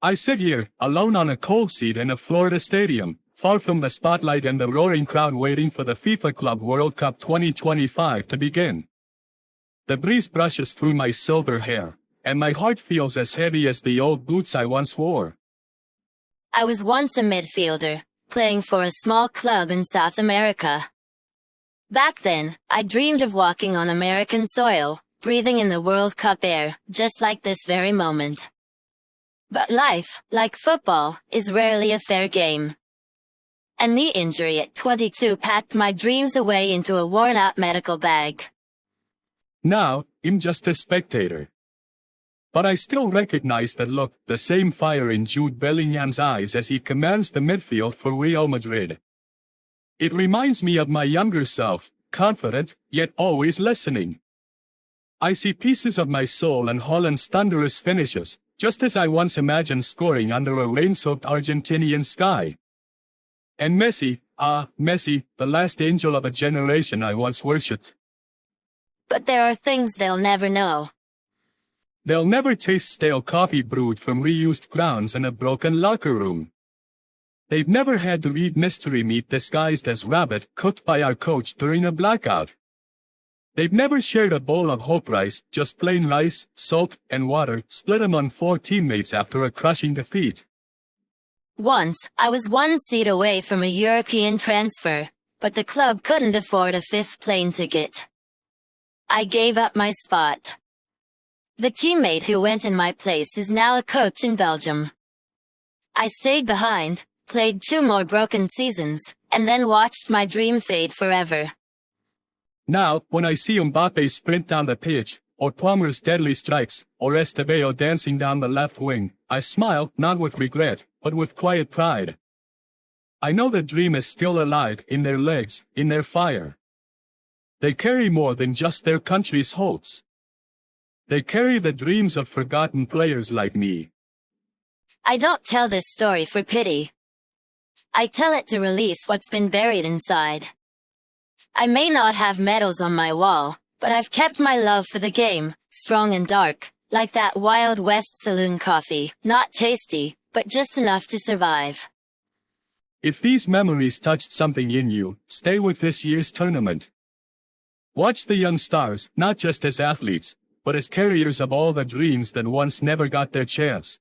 I sit here, alone on a cold seat in a Florida stadium, far from the spotlight and the roaring crowd waiting for the FIFA Club World Cup 2025 to begin. The breeze brushes through my silver hair, and my heart feels as heavy as the old boots I once wore. I was once a midfielder, playing for a small club in South America. Back then, I dreamed of walking on American soil, breathing in the World Cup air, just like this very moment. But life, like football, is rarely a fair game. A knee injury at 22 packed my dreams away into a worn-out medical bag. Now, I'm just a spectator. But I still recognize the look, the same fire in Jude Bellingham's eyes as he commands the midfield for Real Madrid. It reminds me of my younger self, confident, yet always listening. I see pieces of my soul in Holland's thunderous finishes, just as I once imagined scoring under a rain-soaked Argentinian sky. And Messi, Messi, the last angel of a generation I once worshipped. But there are things they'll never know. They'll never taste stale coffee brewed from reused grounds in a broken locker room. They've never had to eat mystery meat disguised as rabbit cooked by our coach during a blackout. They've never shared a bowl of hope rice, just plain rice, salt, and water, split among 4 teammates after a crushing defeat. Once, I was one seat away from a European transfer, but the club couldn't afford a 5th plane ticket. I gave up my spot. The teammate who went in my place is now a coach in Belgium. I stayed behind, played 2 more broken seasons, and then watched my dream fade forever. Now, when I see Mbappe sprint down the pitch, or Palmer's deadly strikes, or Estevao dancing down the left wing, I smile, not with regret, but with quiet pride. I know the dream is still alive in their legs, in their fire. They carry more than just their country's hopes. They carry the dreams of forgotten players like me. I don't tell this story for pity. I tell it to release what's been buried inside. I may not have medals on my wall, but I've kept my love for the game, strong and dark, like that Wild West saloon coffee, not tasty, but just enough to survive. If these memories touched something in you, stay with this year's tournament. Watch the young stars, not just as athletes, but as carriers of all the dreams that once never got their chance.